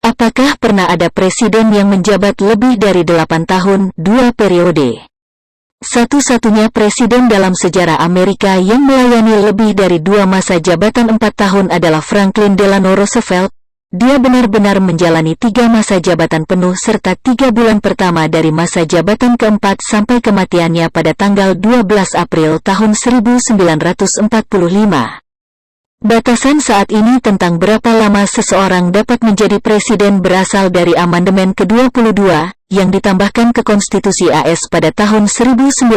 Apakah pernah ada presiden yang menjabat lebih dari 8 tahun, 2 periode? Satu-satunya presiden dalam sejarah Amerika yang melayani lebih dari 2 masa jabatan 4 tahun adalah Franklin Delano Roosevelt. Dia benar-benar menjalani 3 masa jabatan penuh serta 3 bulan pertama dari masa jabatan keempat sampai kematiannya pada tanggal 12 April tahun 1945. Batasan saat ini tentang berapa lama seseorang dapat menjadi presiden berasal dari Amandemen ke-22 yang ditambahkan ke Konstitusi AS pada tahun 1951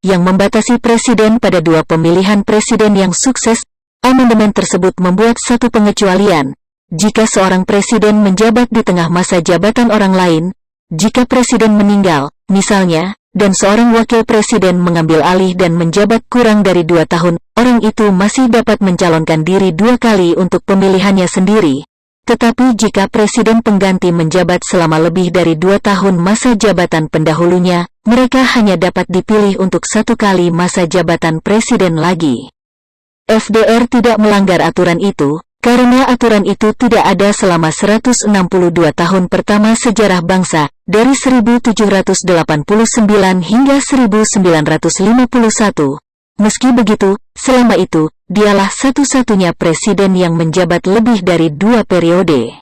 yang membatasi presiden pada 2 pemilihan presiden yang sukses. Amandemen tersebut membuat satu pengecualian. Jika seorang presiden menjabat di tengah masa jabatan orang lain, jika presiden meninggal, misalnya, dan seorang wakil presiden mengambil alih dan menjabat kurang dari 2 tahun, orang itu masih dapat mencalonkan diri 2 kali untuk pemilihannya sendiri. Tetapi jika presiden pengganti menjabat selama lebih dari 2 tahun masa jabatan pendahulunya, mereka hanya dapat dipilih untuk 1 kali masa jabatan presiden lagi. FDR tidak melanggar aturan itu, karena aturan itu tidak ada selama 162 tahun pertama sejarah bangsa, dari 1789 hingga 1951. Meski begitu, selama itu, dialah satu-satunya presiden yang menjabat lebih dari 2 periode.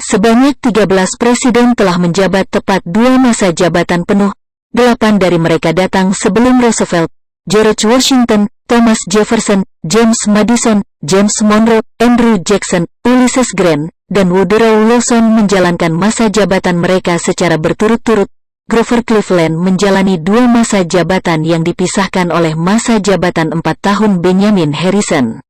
Sebanyak 13 presiden telah menjabat tepat 2 masa jabatan penuh, 8 dari mereka datang sebelum Roosevelt, George Washington, Thomas Jefferson, James Madison, James Monroe, Andrew Jackson, Ulysses Grant, dan Woodrow Wilson menjalankan masa jabatan mereka secara berturut-turut. Grover Cleveland menjalani 2 masa jabatan yang dipisahkan oleh masa jabatan 4 tahun Benjamin Harrison.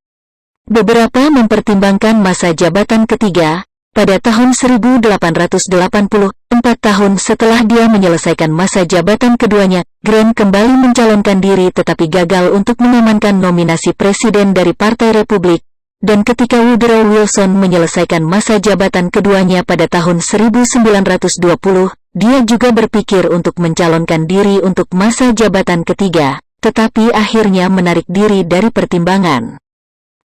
Beberapa mempertimbangkan masa jabatan ketiga, pada tahun 1880, 4 tahun setelah dia menyelesaikan masa jabatan keduanya, Grant kembali mencalonkan diri tetapi gagal untuk mengamankan nominasi presiden dari Partai Republik, dan ketika Woodrow Wilson menyelesaikan masa jabatan keduanya pada tahun 1920, dia juga berpikir untuk mencalonkan diri untuk masa jabatan ketiga, tetapi akhirnya menarik diri dari pertimbangan.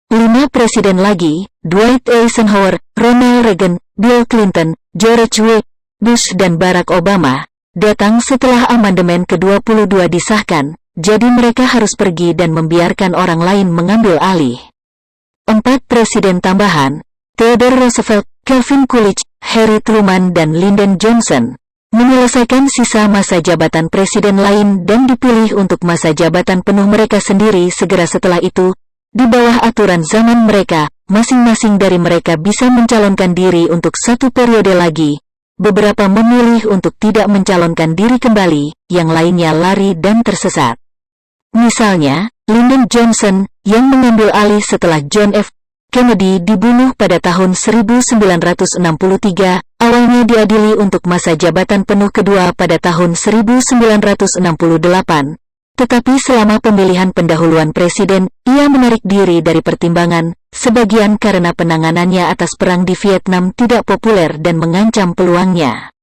5 presiden lagi, Dwight Eisenhower, Ronald Reagan, Bill Clinton, George W. Bush dan Barack Obama, datang setelah amandemen ke-22 disahkan, jadi mereka harus pergi dan membiarkan orang lain mengambil alih. 4 presiden tambahan, Theodore Roosevelt, Calvin Coolidge, Harry Truman dan Lyndon Johnson, menyelesaikan sisa masa jabatan presiden lain dan dipilih untuk masa jabatan penuh mereka sendiri segera setelah itu. Di bawah aturan zaman mereka, masing-masing dari mereka bisa mencalonkan diri untuk 1 periode lagi. Beberapa memilih untuk tidak mencalonkan diri kembali, yang lainnya lari dan tersesat. Misalnya, Lyndon Johnson, yang mengambil alih setelah John F. Kennedy dibunuh pada tahun 1963, awalnya diadili untuk masa jabatan penuh kedua pada tahun 1968. Tetapi selama pemilihan pendahuluan presiden, ia menarik diri dari pertimbangan, sebagian karena penanganannya atas perang di Vietnam tidak populer dan mengancam peluangnya.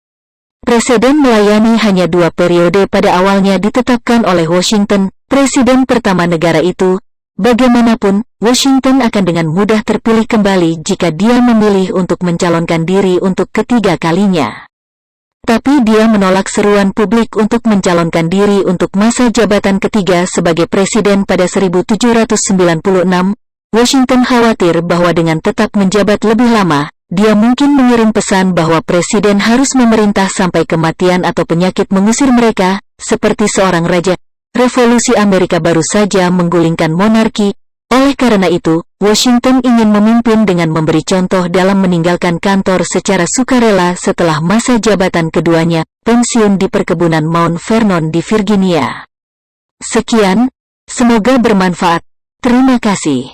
Presiden melayani hanya 2 periode pada awalnya ditetapkan oleh Washington, presiden pertama negara itu. Bagaimanapun, Washington akan dengan mudah terpilih kembali jika dia memilih untuk mencalonkan diri untuk ketiga kalinya. Tapi dia menolak seruan publik untuk mencalonkan diri untuk masa jabatan ketiga sebagai presiden pada 1796. Washington khawatir bahwa dengan tetap menjabat lebih lama, dia mungkin mengirim pesan bahwa presiden harus memerintah sampai kematian atau penyakit mengusir mereka, seperti seorang raja. Revolusi Amerika baru saja menggulingkan monarki. Oleh karena itu, Washington ingin memimpin dengan memberi contoh dalam meninggalkan kantor secara sukarela setelah masa jabatan keduanya, pensiun di perkebunan Mount Vernon di Virginia. Sekian, semoga bermanfaat. Terima kasih.